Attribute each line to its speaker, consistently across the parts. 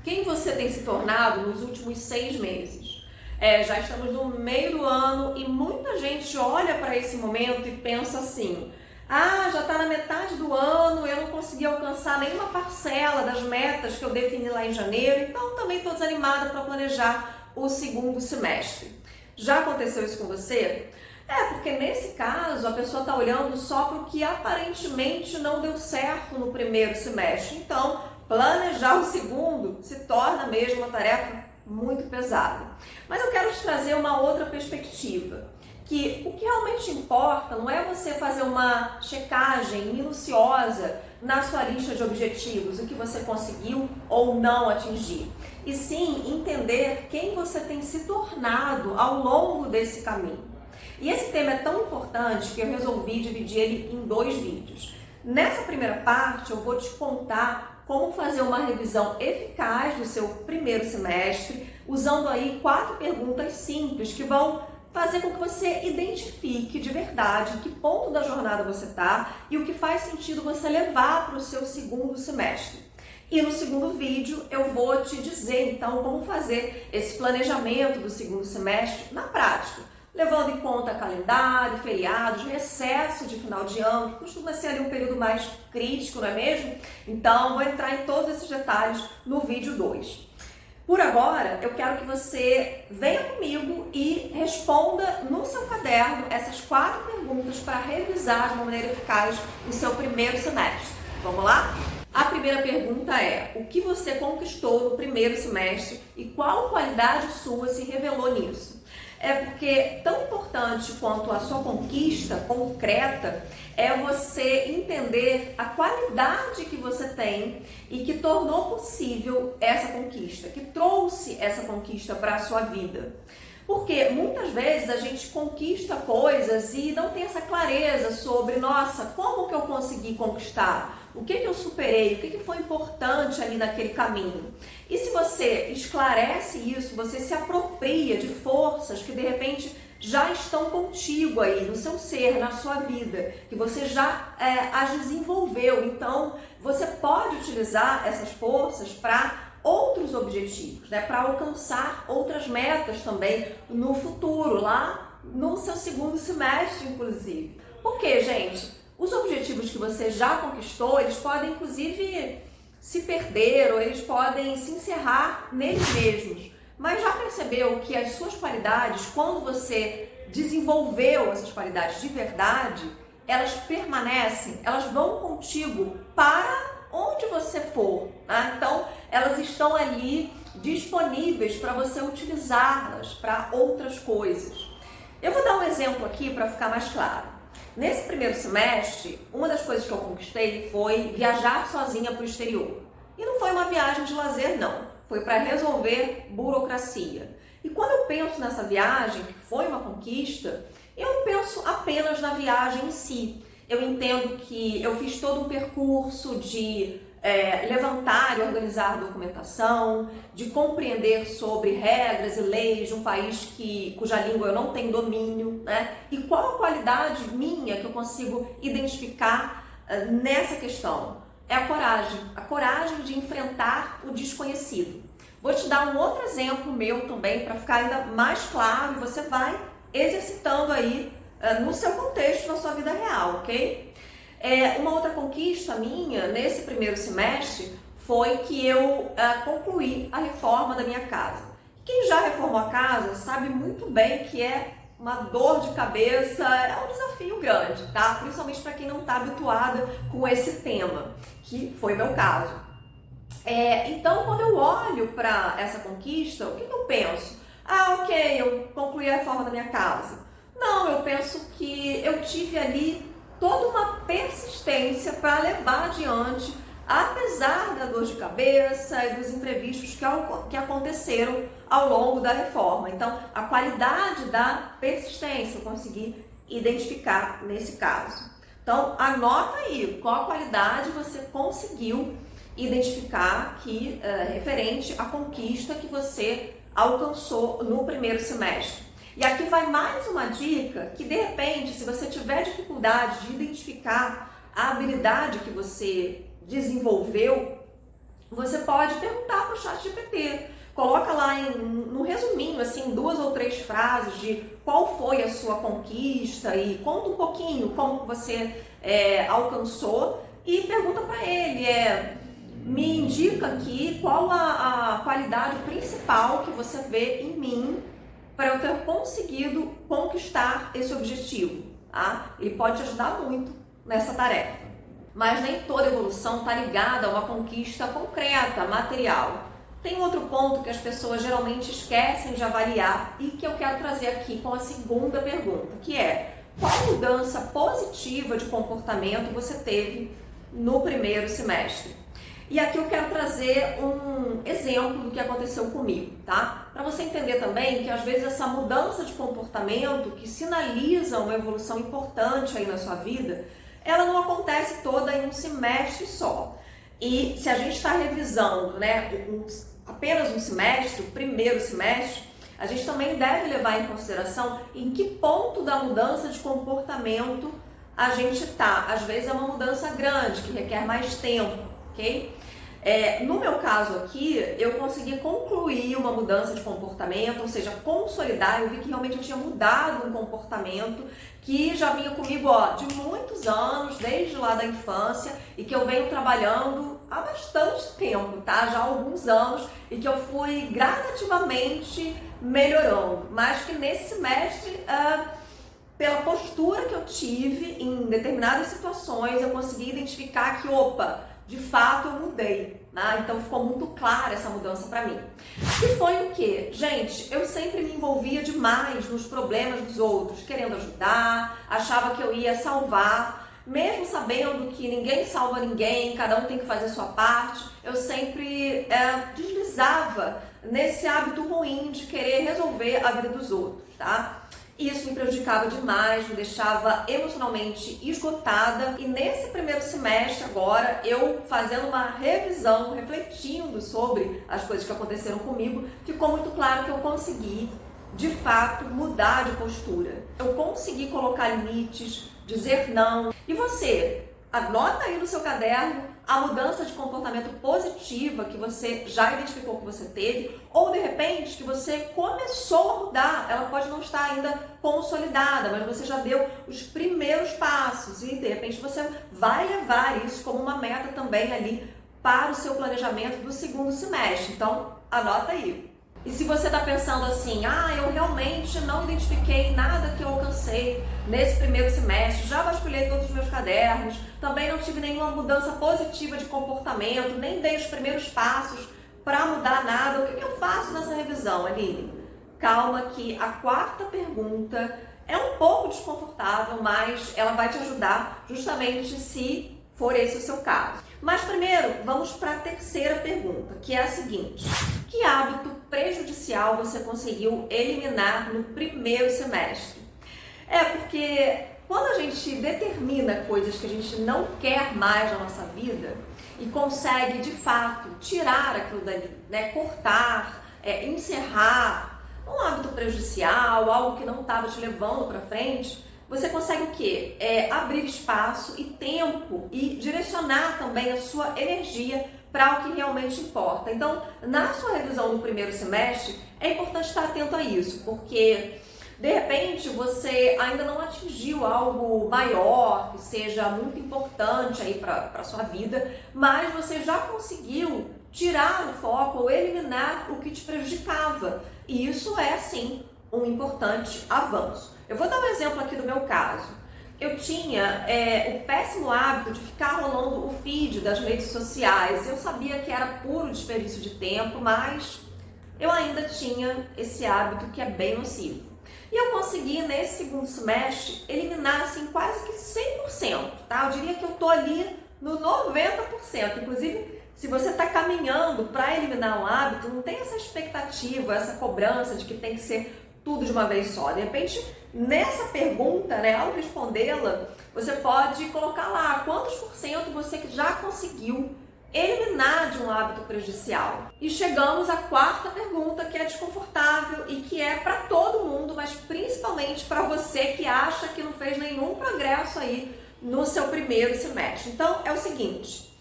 Speaker 1: quem você tem se tornado nos últimos 6 meses. Já estamos no meio do ano e muita gente olha para esse momento e pensa assim: ah, já está na metade do ano, eu não consegui alcançar nenhuma parcela das metas que eu defini lá em janeiro, então também estou desanimada para planejar o segundo semestre. Já aconteceu isso com você? Porque nesse caso a pessoa está olhando só para o que aparentemente não deu certo no primeiro semestre. Então, planejar o segundo se torna mesmo uma tarefa muito pesada. Mas eu quero te trazer uma outra perspectiva, que o que realmente importa não é você fazer uma checagem minuciosa na sua lista de objetivos, o que você conseguiu ou não atingir, e sim entender quem você tem se tornado ao longo desse caminho. E esse tema é tão importante que eu resolvi dividir ele em 2 vídeos. Nessa primeira parte eu vou te contar como fazer uma revisão eficaz do seu primeiro semestre, usando aí 4 perguntas simples que vão fazer com que você identifique de verdade em que ponto da jornada você está e o que faz sentido você levar para o seu segundo semestre. E no segundo vídeo eu vou te dizer então como fazer esse planejamento do segundo semestre na prática, levando em conta calendário, feriados, recesso de final de ano, que costuma ser ali um período mais crítico, não é mesmo? Então vou entrar em todos esses detalhes no vídeo 2. Por agora, eu quero que você venha comigo e responda no seu caderno essas 4 perguntas para revisar de uma maneira eficaz o seu primeiro semestre. Vamos lá? A primeira pergunta é: o que você conquistou no primeiro semestre e qual qualidade sua se revelou nisso? Porque tão importante quanto a sua conquista concreta é você entender a qualidade que você tem e que tornou possível essa conquista, que trouxe essa conquista para a sua vida. Porque muitas vezes a gente conquista coisas e não tem essa clareza sobre, nossa, como que eu consegui conquistar? O que eu superei? O que foi importante ali naquele caminho? E se você esclarece isso, você se apropria de forças que de repente já estão contigo aí no seu ser, na sua vida, que você já as desenvolveu. Então, você pode utilizar essas forças para outros objetivos, né? Para alcançar outras metas também no futuro, lá no seu segundo semestre, inclusive. Por quê, gente? Os objetivos que você já conquistou, eles podem, inclusive, se perder ou eles podem se encerrar neles mesmos. Mas já percebeu que as suas qualidades, quando você desenvolveu essas qualidades de verdade, elas permanecem, elas vão contigo para onde você for, né? Então, elas estão ali disponíveis para você utilizá-las para outras coisas. Eu vou dar um exemplo aqui para ficar mais claro. Nesse primeiro semestre, uma das coisas que eu conquistei foi viajar sozinha para o exterior. E não foi uma viagem de lazer, não. Foi para resolver burocracia. E quando eu penso nessa viagem, que foi uma conquista, eu não penso apenas na viagem em si. Eu entendo que eu fiz todo um percurso de levantar e organizar documentação, de compreender sobre regras e leis de um país cuja língua eu não tenho domínio, né? E qual a qualidade minha que eu consigo identificar nessa questão? É a coragem de enfrentar o desconhecido. Vou te dar um outro exemplo meu também para ficar ainda mais claro e você vai exercitando aí no seu contexto, na sua vida real, ok? Uma outra conquista minha nesse primeiro semestre foi que eu concluí a reforma da minha casa. Quem já reformou a casa sabe muito bem que é uma dor de cabeça, é um desafio grande, tá? Principalmente para quem não está habituada com esse tema, que foi meu caso. Então, quando eu olho para essa conquista, o que eu penso? Ok, eu concluí a reforma da minha casa. Não, eu penso que eu tive ali toda uma persistência para levar adiante, apesar da dor de cabeça e dos imprevistos que aconteceram ao longo da reforma. Então, a qualidade da persistência eu consegui identificar nesse caso. Então, anota aí qual a qualidade você conseguiu identificar que referente à conquista que você alcançou no primeiro semestre. E aqui vai mais uma dica que, de repente, se você tiver dificuldade de identificar a habilidade que você desenvolveu, você pode perguntar para o ChatGPT. no resuminho, assim, 2 ou 3 frases de qual foi a sua conquista e conta um pouquinho como você alcançou e pergunta para ele, me indica aqui qual a qualidade principal que você vê em mim para eu ter conseguido conquistar esse objetivo, tá? Ele pode te ajudar muito nessa tarefa. Mas nem toda evolução está ligada a uma conquista concreta, material. Tem outro ponto que as pessoas geralmente esquecem de avaliar e que eu quero trazer aqui com a segunda pergunta, que é: qual mudança positiva de comportamento você teve no primeiro semestre? E aqui eu quero trazer um exemplo do que aconteceu comigo, tá? Para você entender também que às vezes essa mudança de comportamento que sinaliza uma evolução importante aí na sua vida, ela não acontece toda em um semestre só. E se a gente está revisando, né, apenas um semestre, o primeiro semestre, a gente também deve levar em consideração em que ponto da mudança de comportamento a gente está. Às vezes é uma mudança grande, que requer mais tempo, ok? No meu caso aqui, eu consegui concluir uma mudança de comportamento, ou seja, consolidar. Eu vi que realmente eu tinha mudado um comportamento que já vinha comigo de muitos anos, desde lá da infância, e que eu venho trabalhando há bastante tempo, tá? Já há alguns anos, e que eu fui gradativamente melhorando, mas que nesse semestre, pela postura que eu tive em determinadas situações, eu consegui identificar que, de fato eu mudei, né? Então ficou muito clara essa mudança para mim. E foi o quê? Gente, eu sempre me envolvia demais nos problemas dos outros, querendo ajudar, achava que eu ia salvar, mesmo sabendo que ninguém salva ninguém, cada um tem que fazer a sua parte, eu sempre deslizava nesse hábito ruim de querer resolver a vida dos outros, tá? Isso me prejudicava demais, me deixava emocionalmente esgotada. E nesse primeiro semestre agora, eu fazendo uma revisão, refletindo sobre as coisas que aconteceram comigo, ficou muito claro que eu consegui, de fato, mudar de postura. Eu consegui colocar limites, dizer não. E você? Anota aí no seu caderno a mudança de comportamento positiva que você já identificou que você teve, ou de repente que você começou a mudar. Ela pode não estar ainda consolidada, mas você já deu os primeiros passos e de repente você vai levar isso como uma meta também ali para o seu planejamento do segundo semestre. Então, anota aí. E se você está pensando assim, eu realmente não identifiquei nada que eu alcancei nesse primeiro semestre, já vasculhei todos os meus cadernos, também não tive nenhuma mudança positiva de comportamento, nem dei os primeiros passos para mudar nada, o que eu faço nessa revisão, Aline? Calma que a quarta pergunta é um pouco desconfortável, mas ela vai te ajudar justamente se for esse o seu caso. Mas primeiro, vamos para a terceira pergunta, que é a seguinte: que hábito prejudicial você conseguiu eliminar no primeiro semestre? Porque quando a gente determina coisas que a gente não quer mais na nossa vida e consegue, de fato, tirar aquilo dali, né? Cortar, encerrar um hábito prejudicial, algo que não estava te levando para frente, você consegue o quê? Abrir espaço e tempo e direcionar também a sua energia para o que realmente importa. Então, na sua revisão do primeiro semestre, é importante estar atento a isso, porque de repente você ainda não atingiu algo maior, que seja muito importante aí para a sua vida, mas você já conseguiu tirar o foco ou eliminar o que te prejudicava. E isso é, sim, um importante avanço. Eu vou dar um exemplo aqui do meu caso. Eu tinha o péssimo hábito de ficar rolando o feed das redes sociais. Eu sabia que era puro desperdício de tempo, mas eu ainda tinha esse hábito que é bem nocivo. E eu consegui, nesse segundo semestre, eliminar assim, quase que 100%, tá? Eu diria que eu tô ali no 90%. Inclusive, se você está caminhando para eliminar um hábito, não tem essa expectativa, essa cobrança de que tem que ser tudo de uma vez só. De repente, nessa pergunta, né, ao respondê-la, você pode colocar lá quantos por cento você já conseguiu eliminar de um hábito prejudicial. E chegamos à quarta pergunta, que é desconfortável e que é para todo mundo, mas principalmente para você que acha que não fez nenhum progresso aí no seu primeiro semestre. Então, é o seguinte: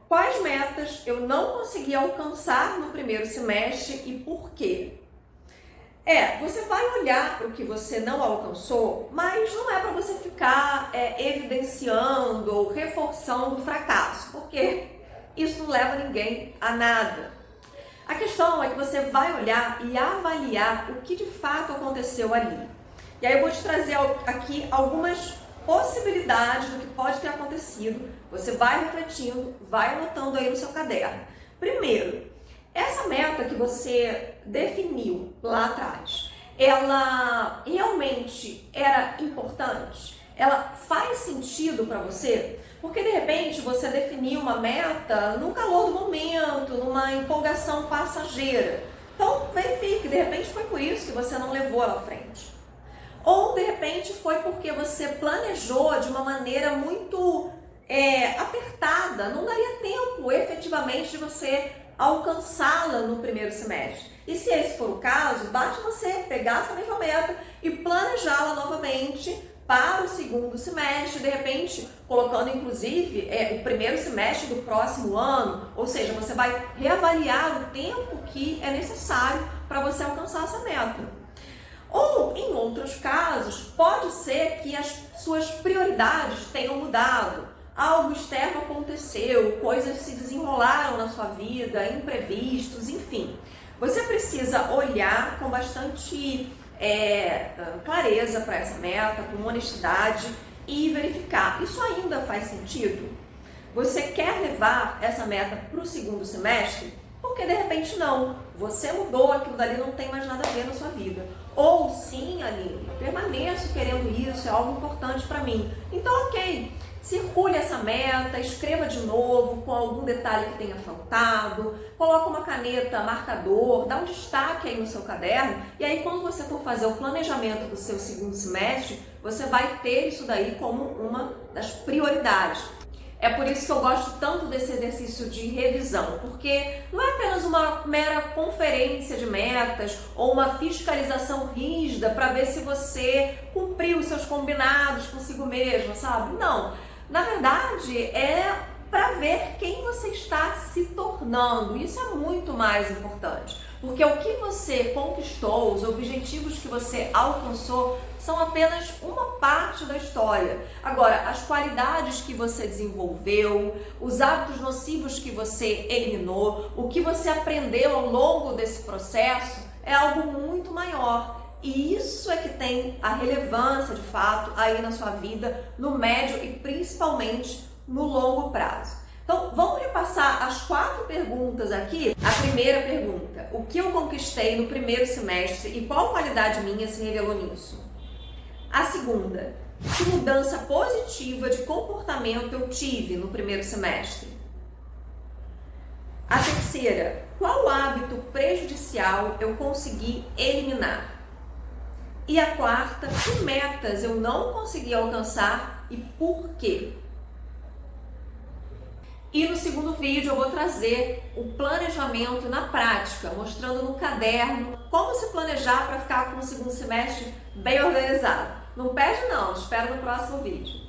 Speaker 1: Quais metas eu não consegui alcançar no primeiro semestre e por quê? Você vai olhar para o que você não alcançou, mas não é para você ficar evidenciando ou reforçando o fracasso, porque isso não leva ninguém a nada. A questão é que você vai olhar e avaliar o que de fato aconteceu ali. E aí eu vou te trazer aqui algumas possibilidades do que pode ter acontecido. Você vai refletindo, vai anotando aí no seu caderno. Primeiro, essa meta que você definiu lá atrás, ela realmente era importante? Ela faz sentido para você? Porque de repente você definiu uma meta no calor do momento, numa empolgação passageira. Então verifique, de repente foi por isso que você não levou ela à frente. Ou de repente foi porque você planejou de uma maneira muito apertada, não daria tempo efetivamente de você alcançá-la no primeiro semestre. E se esse for o caso, basta você pegar essa mesma meta e planejá-la novamente para o segundo semestre, de repente colocando inclusive o primeiro semestre do próximo ano, ou seja, você vai reavaliar o tempo que é necessário para você alcançar essa meta. Ou, em outros casos, pode ser que as suas prioridades tenham mudado. Algo externo aconteceu, coisas se desenrolaram na sua vida, imprevistos, enfim. Você precisa olhar com bastante clareza para essa meta, com honestidade e verificar, isso ainda faz sentido? Você quer levar essa meta para o segundo semestre? Porque de repente não, você mudou, aquilo dali não tem mais nada a ver na sua vida. Ou sim, Aline, permaneço querendo isso, é algo importante para mim. Então ok, circule essa meta, escreva de novo com algum detalhe que tenha faltado, coloca uma caneta, marcador, dá um destaque aí no seu caderno e aí quando você for fazer o planejamento do seu segundo semestre, você vai ter isso daí como uma das prioridades. É por isso que eu gosto tanto desse exercício de revisão, porque não é apenas uma mera conferência de metas ou uma fiscalização rígida para ver se você cumpriu os seus combinados consigo mesmo, sabe? Não. Na verdade, é para ver quem você está se tornando. Isso é muito mais importante, porque o que você conquistou, os objetivos que você alcançou, são apenas uma parte da história. Agora, as qualidades que você desenvolveu, os hábitos nocivos que você eliminou, o que você aprendeu ao longo desse processo é algo muito maior. E isso é que tem a relevância, de fato, aí na sua vida, no médio e principalmente no longo prazo. Então, vamos repassar as 4 perguntas aqui. A primeira pergunta: o que eu conquistei no primeiro semestre e qual qualidade minha se revelou nisso? A segunda: que mudança positiva de comportamento eu tive no primeiro semestre? A terceira: qual hábito prejudicial eu consegui eliminar? E a quarta: que metas eu não consegui alcançar e por quê? E no segundo vídeo eu vou trazer o planejamento na prática, mostrando no caderno como se planejar para ficar com o segundo semestre bem organizado. Não perde não, espero no próximo vídeo.